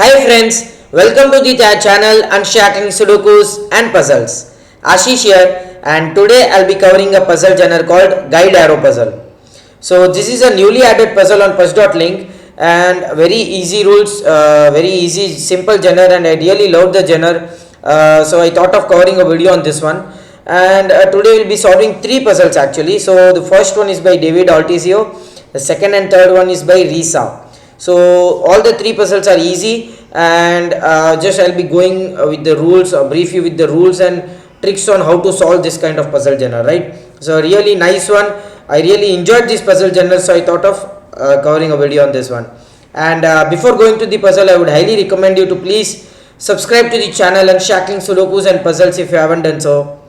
Hi friends, welcome to the channel Unshackling Sudokus and Puzzles. Ashish here, and today I'll be covering a puzzle genre called Guide Arrow Puzzle. So this is a newly added puzzle on push.link and very easy rules, very easy simple genre, and I really love the genre. So I thought of covering a video on this one, and today we'll be solving three puzzles actually. So the first one is by David Altizio, the second and third one is by Risa. So all the three puzzles are easy, and just I'll be going with the rules, brief you with the rules and tricks on how to solve this kind of puzzle genre, right? So really nice one. I really enjoyed this puzzle genre, so I thought of covering a video on this one. And before going to the puzzle, I would highly recommend you to please subscribe to the channel Unshackling Sudokus and Puzzles if you haven't done so.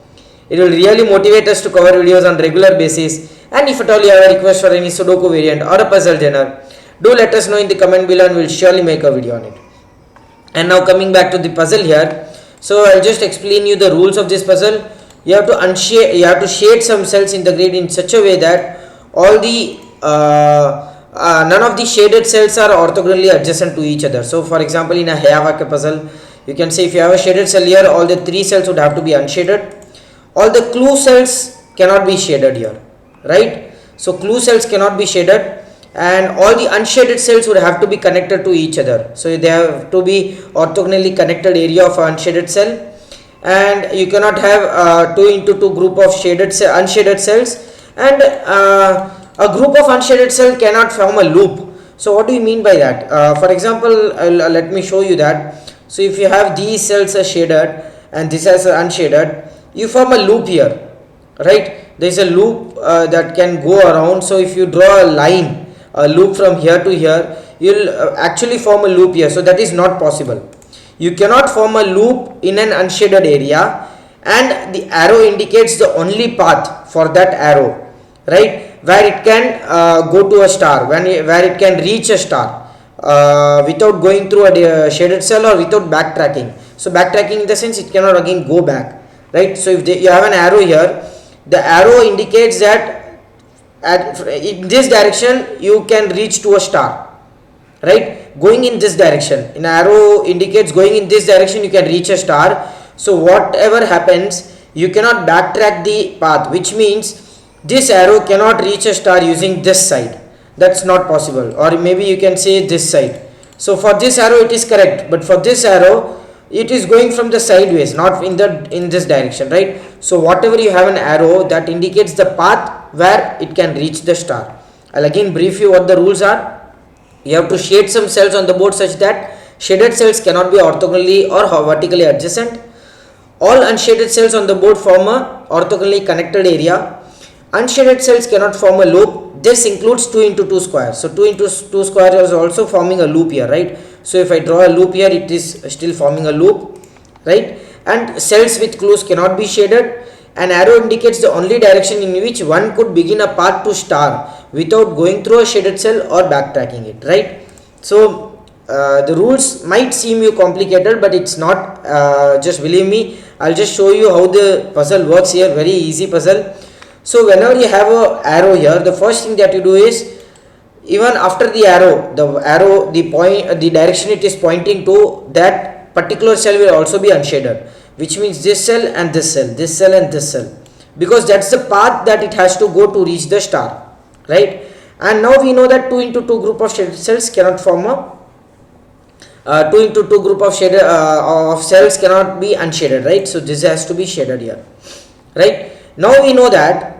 It will really motivate us to cover videos on regular basis, and if at all you have a request for any Sudoku variant or a puzzle genre, do let us know in the comment below and we'll surely make a video on it. And now coming back to the puzzle here, so I'll just explain you the rules of this puzzle. You have to shade some cells in the grid in such a way that all the none of the shaded cells are orthogonally adjacent to each other. So for example, in a Hayawake puzzle, you can say if you have a shaded cell here, all the three cells would have to be unshaded. All the clue cells cannot be shaded here, right? So clue cells cannot be shaded, and all the unshaded cells would have to be connected to each other. So they have to be orthogonally connected area of an unshaded cell, and you cannot have 2 into 2 group of unshaded cells, and a group of unshaded cell cannot form a loop. So what do you mean by that? For example, let me show you that. So if you have these cells as shaded and this as unshaded, you form a loop here, right? There is a loop that can go around. So if you draw a loop from here to here, you'll actually form a loop here. So that is not possible. You cannot form a loop in an unshaded area, and the arrow indicates the only path for that arrow, right, where it can go to a star, where it can reach a star without going through a shaded cell or without backtracking. So backtracking in the sense it cannot again go back, right? So if you have an arrow here, the arrow indicates that in this direction you can reach to a star, right? Going in this direction, an arrow indicates going in this direction you can reach a star. So whatever happens, you cannot backtrack the path, which means this arrow cannot reach a star using this side. That's not possible. Or maybe you can say this side. So for this arrow it is correct, but for this arrow it is going from the sideways, not in this direction, right? So whatever you have an arrow that indicates the path where it can reach the star. I'll again brief you what the rules are. You have to shade some cells on the board such that shaded cells cannot be orthogonally or vertically adjacent. All unshaded cells on the board form a orthogonally connected area. Unshaded cells cannot form a loop. This includes 2 into 2 square. So 2 into 2 square is also forming a loop here, right? So if I draw a loop here, it is still forming a loop, right? And cells with clues cannot be shaded. An arrow indicates the only direction in which one could begin a path to star without going through a shaded cell or backtracking it, right? So the rules might seem you complicated, but it's not. Just believe me, I'll just show you how the puzzle works here. Very easy puzzle. So whenever you have a arrow here, the first thing that you do is, even after the arrow, the direction it is pointing to, that particular cell will also be unshaded, which means this cell and this cell, this cell and this cell, because that's the path that it has to go to reach the star, right? And now we know that 2 into 2 group of shaded cells cannot form a 2 into 2 group of shaded of cells cannot be unshaded, right? So this has to be shaded here, right? Now we know that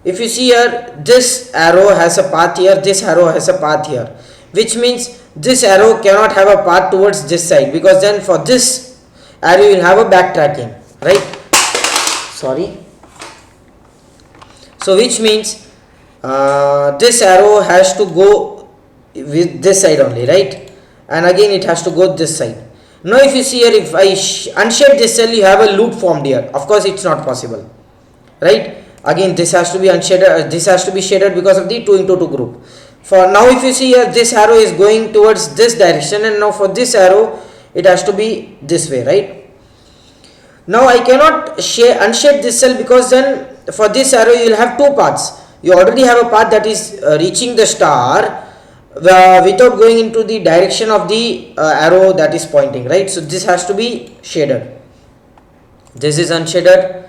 if you see here, this arrow has a path here, this arrow has a path here, which means this arrow cannot have a path towards this side, because then for this arrow you will have a backtracking, right? Sorry. So which means this arrow has to go with this side only, right? And again it has to go this side. Now if you see here, if I unshade this cell, you have a loop formed here. Of course it's not possible, right? Again this has to be unshaded, this has to be shaded because of the 2 into 2 group. For now if you see here, this arrow is going towards this direction, and now for this arrow it has to be this way, right? Now I cannot unshade this cell, because then for this arrow you will have two paths. You already have a path that is reaching the star, without going into the direction of the arrow that is pointing, right? So this has to be shaded. This is unshaded.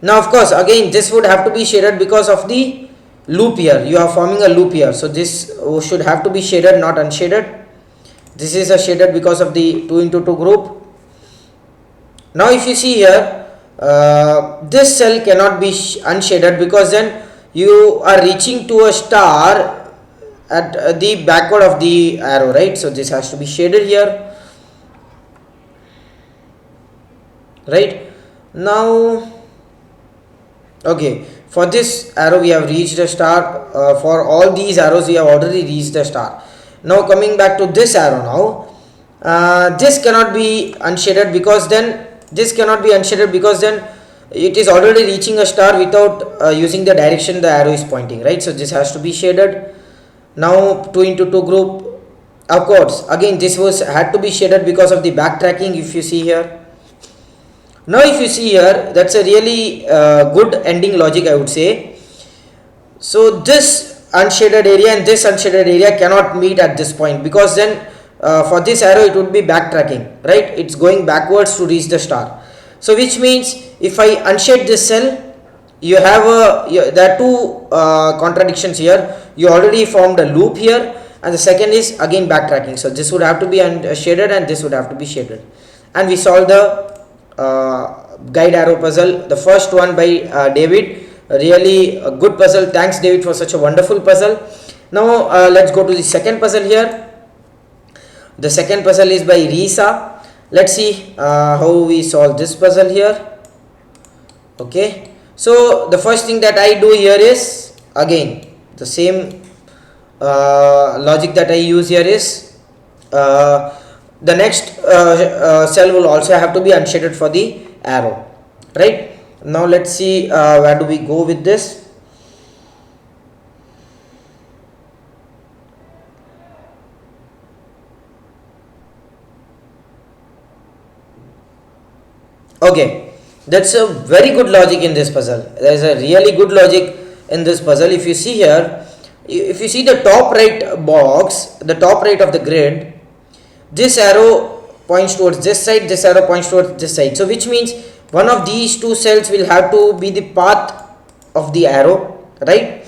Now of course again this would have to be shaded because of the loop here. You are forming a loop here, so this should have to be shaded, not unshaded. This is a shaded because of the 2 into 2 group. Now if you see here, this cell cannot be unshaded because then you are reaching to a star at the backward of the arrow, right? So this has to be shaded here, right? Now okay, for this arrow we have reached a star. For all these arrows we have already reached a star. Now coming back to this arrow now, this cannot be unshaded because then it is already reaching a star without using the direction the arrow is pointing, right? So this has to be shaded. Now 2 into 2 group, of course again this had to be shaded because of the backtracking. If you see here, now if you see here, that's a really good ending logic, I would say. So this unshaded area and this unshaded area cannot meet at this point, because then for this arrow it would be backtracking, right? It's going backwards to reach the star. So which means if I unshade this cell, you have there are two contradictions here. You already formed a loop here, and the second is again backtracking. So this would have to be shaded and this would have to be shaded. And we solve the guide arrow puzzle, the first one by David. Really a good puzzle. Thanks David for such a wonderful puzzle. Now let's go to the second puzzle here. The second puzzle is by Risa. Let's see how we solve this puzzle here. Okay, so the first thing that I do here is again the same logic that I use here is the next cell will also have to be unshaded for the arrow, right? Now let's see where do we go with this. Okay, that's a very good logic in this puzzle. There is a really good logic in this puzzle. If you see here, if you see the top right box, the top right of the grid, this arrow points towards this side, this arrow points towards this side. So which means one of these two cells will have to be the path of the arrow, right?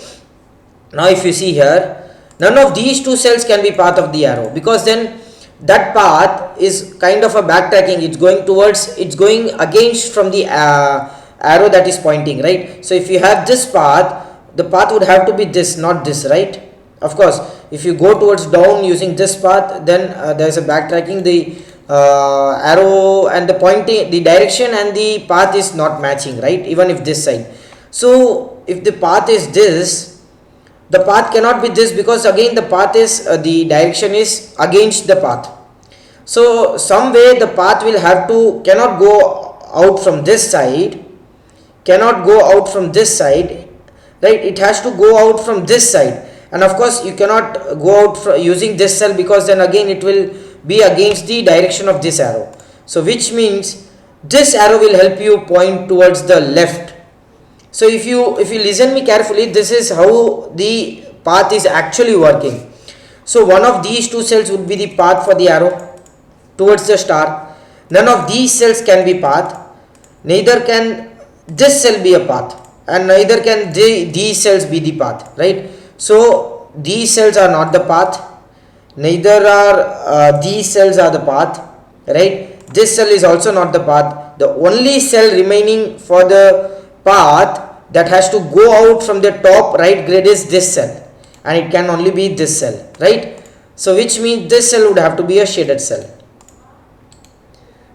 Now if you see here, none of these two cells can be path of the arrow, because then that path is kind of a backtracking. It's going against from the arrow that is pointing, right? So if you have this path, the path would have to be this, not this, right? Of course, if you go towards down using this path, then there is a backtracking. The arrow and the pointing, the direction and the path is not matching, right? Even if this side. So if the path is this, the path cannot be this, because again the path is the direction is against the path. So some way the path will have to cannot go out from this side, right? It has to go out from this side, and of course you cannot go out using this cell, because then again it will be against the direction of this arrow. So which means this arrow will help you point towards the left. So if you listen me carefully, this is how the path is actually working. So one of these two cells would be the path for the arrow towards the star. None of these cells can be path. Neither can this cell be a path, and neither can these cells be the path, right? So these cells are not the path, neither are these cells are the path, right? This cell is also not the path. The only cell remaining for the path that has to go out from the top right grid is this cell, and it can only be this cell, right? So which means this cell would have to be a shaded cell,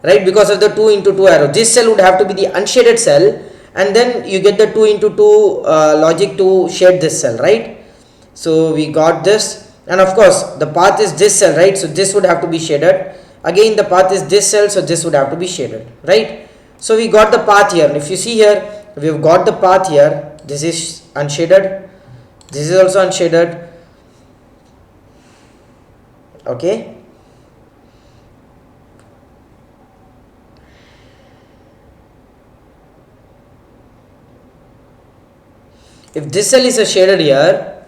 right? Because of the 2 into 2 arrow, this cell would have to be the unshaded cell, and then you get the 2 into 2 logic to shade this cell, right? So we got this, and of course the path is this cell, right? So this would have to be shaded. Again the path is this cell, so this would have to be shaded, right? So we got the path here, and if you see here, we've got the path here. This is unshaded, this is also unshaded, okay? If this cell is a shaded here,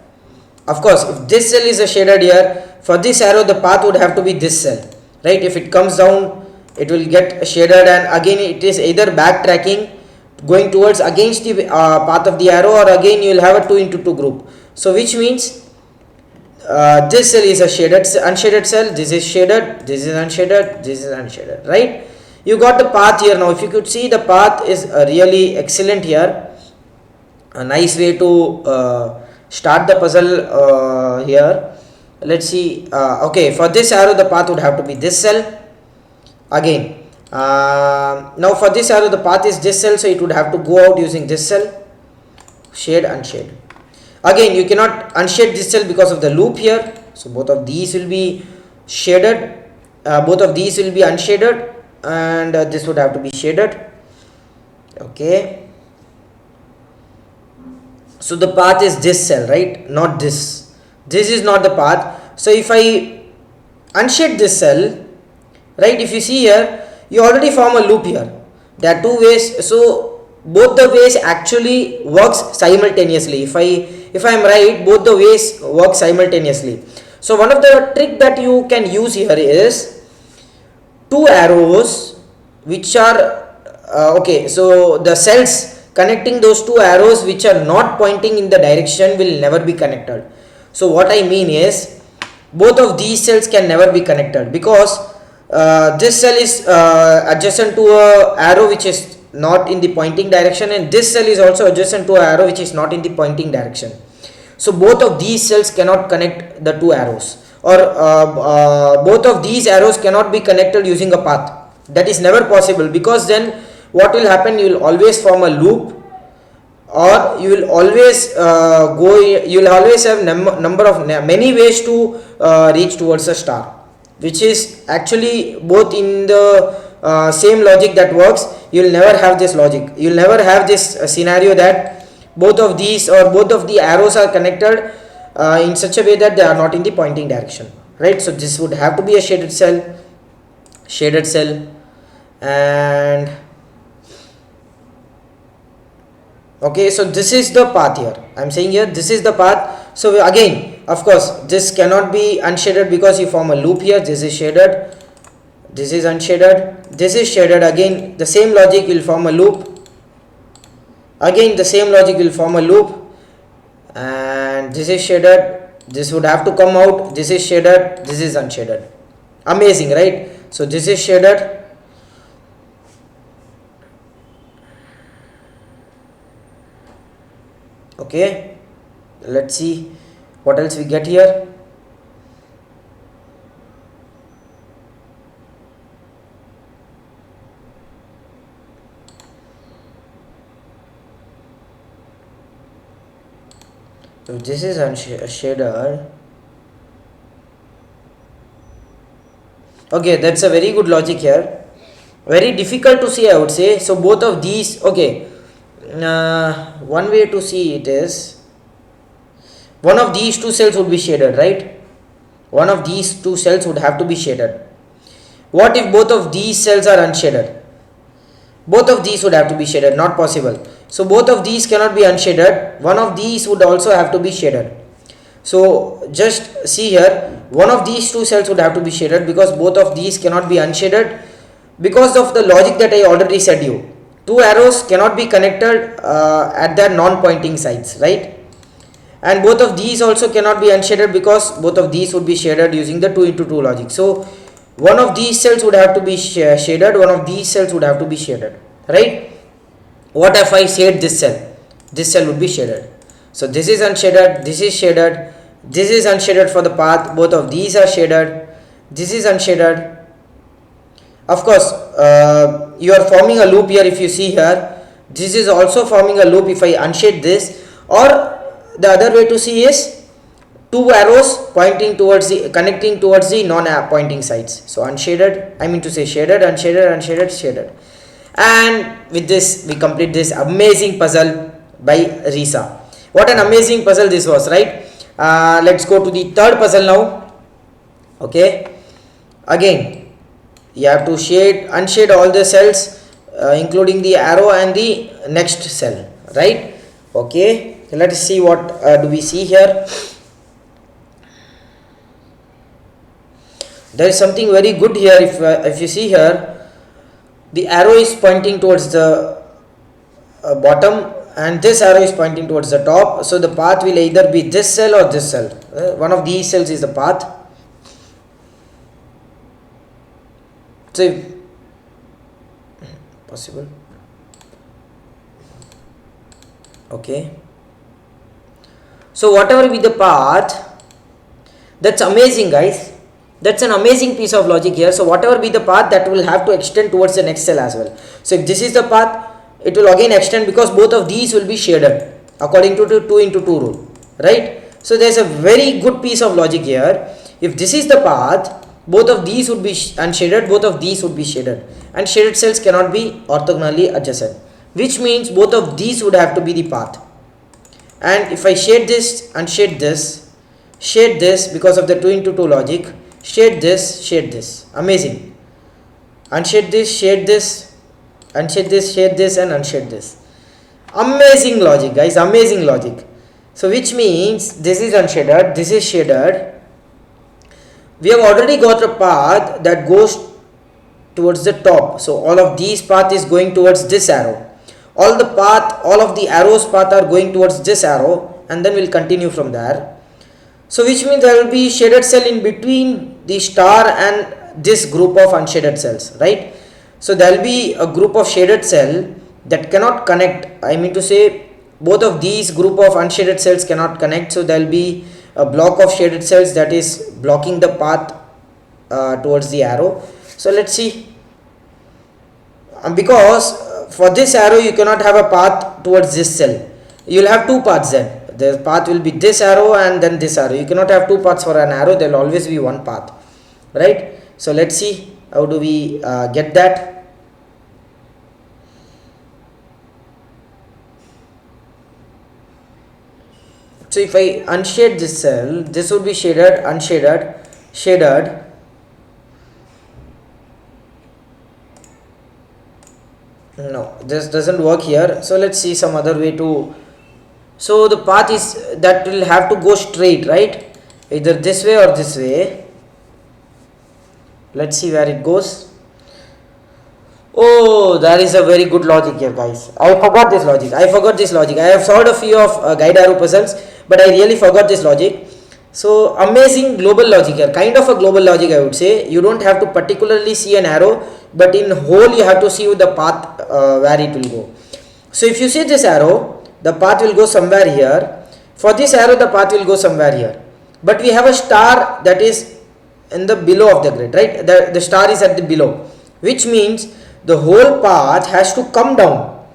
of course, if this cell is a shaded here, for this arrow the path would have to be this cell, right? If it comes down, it will get shaded, and again it is either backtracking, going towards against the path of the arrow, or again you will have a 2 into 2 group. So which means this cell is a shaded unshaded cell, this is shaded, this is unshaded, this is unshaded, right? You got the path here. Now if you could see, the path is really excellent here, a nice way to start the puzzle here. Let's see. Okay, for this arrow the path would have to be this cell again. Now for this arrow the path is this cell, so it would have to go out using this cell, shade, unshade. Again you cannot unshade this cell because of the loop here, so both of these will be shaded, both of these will be unshaded, and this would have to be shaded. Okay, so the path is this cell, right? Not this. This is not the path. So if I unshade this cell, right, if you see here, you already form a loop here. There are two ways, so both the ways actually works simultaneously. If I am right, both the ways work simultaneously. So one of the trick that you can use here is two arrows which are okay, so the cells connecting those two arrows which are not pointing in the direction will never be connected. So what I mean is, both of these cells can never be connected, because this cell is adjacent to a arrow which is not in the pointing direction, and this cell is also adjacent to an arrow which is not in the pointing direction. So both of these cells cannot connect the two arrows, or both of these arrows cannot be connected using a path. That is never possible, because then what will happen, you will always form a loop, or you will always you will always have many ways to reach towards a star, which is actually both in the same logic that works. You will never have this logic, you will never have this scenario that both of these or both of the arrows are connected in such a way that they are not in the pointing direction, right? So this would have to be a shaded cell, and okay, so this is the path here. I am saying here this is the path. So again, of course, this cannot be unshaded because you form a loop here. This is shaded, this is unshaded, this is shaded. Again the same logic will form a loop, again the same logic will form a loop, and this is shaded, this would have to come out, this is shaded, this is unshaded. Amazing, right? So this is shaded, okay. Let's see what else we get here. So this is unshaded. Okay, that's a very good logic here. Very difficult to see, I would say. So both of these, okay, one way to see it is, one of these two cells would be shaded, right? One of these two cells would have to be shaded. What if both of these cells are unshaded? Both of these would have to be shaded, not possible. So both of these cannot be unshaded, one of these would also have to be shaded. So just see here, one of these two cells would have to be shaded, because both of these cannot be unshaded because of the logic that I already said you. Two arrows cannot be connected at their non-pointing sides, right? And both of these also cannot be unshaded because both of these would be shaded using the 2 into 2 logic. So one of these cells would have to be shaded, one of these cells would have to be shaded, right? What if I shade this cell? This cell would be shaded. So this is unshaded, this is shaded, this is unshaded for the path, both of these are shaded, this is unshaded. Of course, you are forming a loop here. If you see here, this is also forming a loop if I unshade this. Or the other way to see is two arrows pointing towards the, connecting towards the non-pointing sides. So unshaded, I mean to say shaded, unshaded, unshaded, shaded. And with this we complete this amazing puzzle by Risa. What an amazing puzzle this was, right? Let's go to the third puzzle now. Okay, again you have to unshade all the cells including the arrow and the next cell, right? Okay, let us see what do we see here. there is something very good here. If you see here, the arrow is pointing towards the bottom and this arrow is pointing towards the top, so the path will either be this cell or this cell. One of these cells is the path. So if possible, okay, so whatever be the path, that's amazing guys, that's an amazing piece of logic here. So whatever be the path, that will have to extend towards the next cell as well. So if this is the path, it will again extend because both of these will be shaded according to the 2 into 2 rule, right? So there is a very good piece of logic here. If this is the path, both of these would be unshaded, both of these would be shaded, and shaded cells cannot be orthogonally adjacent, which means both of these would have to be the path. And if I shade this, unshade this, shade this because of the 2 into 2 logic, shade this, amazing, unshade this, shade this, unshade this, shade this, and unshade this. Amazing logic guys, amazing logic. So which means this is unshaded, this is shaded. We have already got a path that goes towards the top, so all of these path is going towards this arrow. All of the arrows path are going towards this arrow, and then we'll continue from there. So which means there will be shaded cell in between the star and this group of unshaded cells, right? So there will be a group of shaded cell that cannot connect. I mean to say, both of these group of unshaded cells cannot connect, so there will be a block of shaded cells that is blocking the path towards the arrow. So let's see, because for this arrow you cannot have a path towards this cell, you will have two paths. Then the path will be this arrow and then this arrow. You cannot have two paths for an arrow, there will always be one path, right? So let's see how do we get that. So if I unshade this cell, this would be shaded, unshaded, shaded. No, this doesn't work here. So let's see some other way to. So the path is that will have to go straight, right? Either this way or this way. Let's see where it goes. Oh, that is a very good logic here, guys. I forgot this logic. I have solved a few of guide arrow puzzles, but I really forgot this logic. So amazing global logic here, kind of a global logic I would say. You don't have to particularly see an arrow, but in whole you have to see the path where it will go. So if you see this arrow, the path will go somewhere here. For this arrow, the path will go somewhere here. But we have a star that is in the below of the grid, right? The star is at the below, which means the whole path has to come down.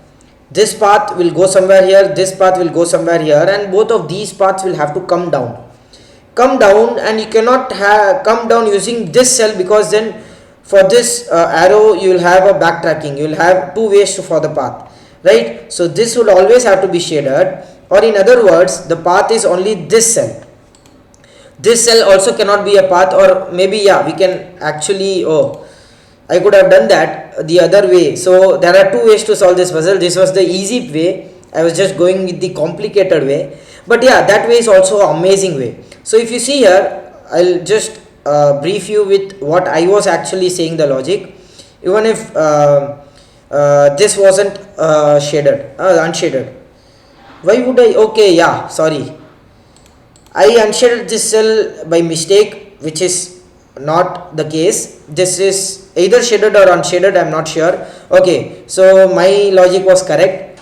This path will go somewhere here, this path will go somewhere here, and both of these paths will have to come down. And you cannot come down using this cell, because then for this arrow you will have a backtracking, you will have two ways for the path, right? So this would always have to be shaded, or in other words, the path is only this cell. This cell also cannot be a path, or maybe we can actually, I could have done that the other way. So there are two ways to solve this puzzle. This was the easy way, I was just going with the complicated way, but that way is also an amazing way. So if you see here, I'll just brief you with what I was actually saying the logic. Even if this wasn't unshaded, why would I, sorry, I unshaded this cell by mistake, which is not the case. This is either shaded or unshaded, I am not sure. Okay, so my logic was correct.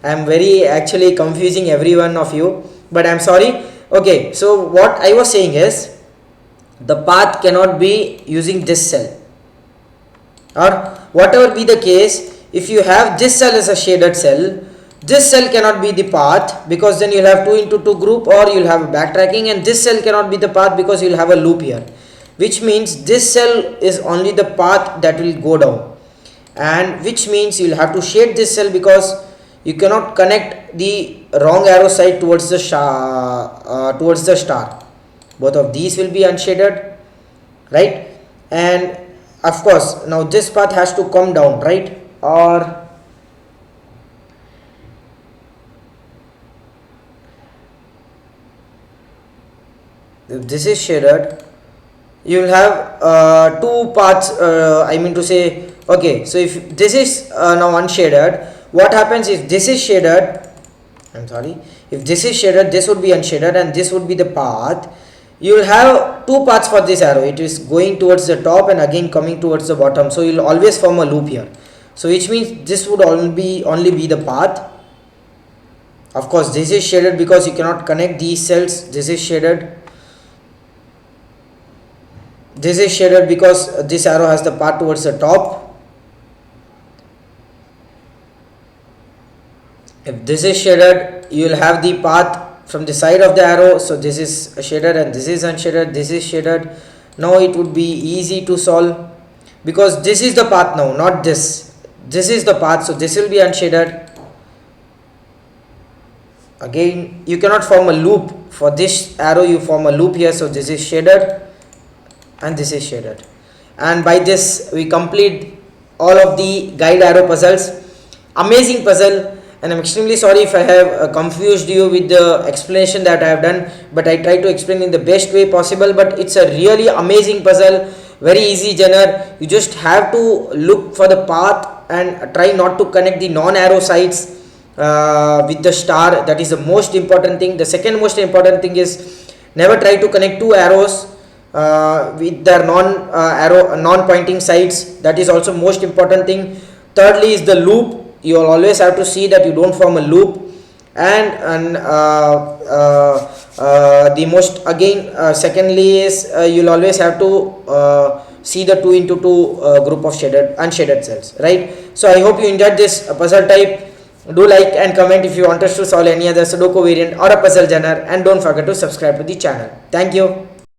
I am very actually confusing every one of you, but I am sorry. Okay, so what I was saying is, the path cannot be using this cell, or whatever be the case. If you have this cell as a shaded cell, this cell cannot be the path, because then you will have 2 into 2 group, or you will have a backtracking, and this cell cannot be the path because you will have a loop here, which means this cell is only the path that will go down, and which means you will have to shade this cell, because you cannot connect the wrong arrow side towards the star. Both of these will be unshaded, right? And of course now this path has to come down, right? Or if this is shaded, you will have two parts, I mean to say, okay, so if this is now unshaded, what happens if this is shaded, I'm sorry, if this is shaded, this would be unshaded and this would be the path. You will have two paths for this arrow. It is going towards the top and again coming towards the bottom, so you will always form a loop here. So which means this would only be the path. Of course this is shaded because you cannot connect these cells. This is shaded. This is shaded because this arrow has the path towards the top. If this is shaded, you will have the path from the side of the arrow. So this is shaded and this is unshaded. This is shaded. Now it would be easy to solve because this is the path now, not this. This is the path, so this will be unshaded. Again, you cannot form a loop for this arrow. You form a loop here, so this is shaded and this is shaded. And by this we complete all of the guide arrow puzzles. Amazing puzzle, and I'm extremely sorry if I have confused you with the explanation that I have done, but I try to explain in the best way possible. But it's a really amazing puzzle, very easy genre. You just have to look for the path and try not to connect the non-arrow sides with the star. That is the most important thing. The second most important thing is never try to connect two arrows with their non-pointing sides. That is also most important thing. Thirdly is the loop. You will always have to see that you don't form a loop. And the most again secondly is you'll always have to see the 2 into 2 group of unshaded cells, right? So I hope you enjoyed this puzzle type. Do like and comment if you want us to solve any other Sudoku variant or a puzzle genre, and don't forget to subscribe to the channel. Thank you.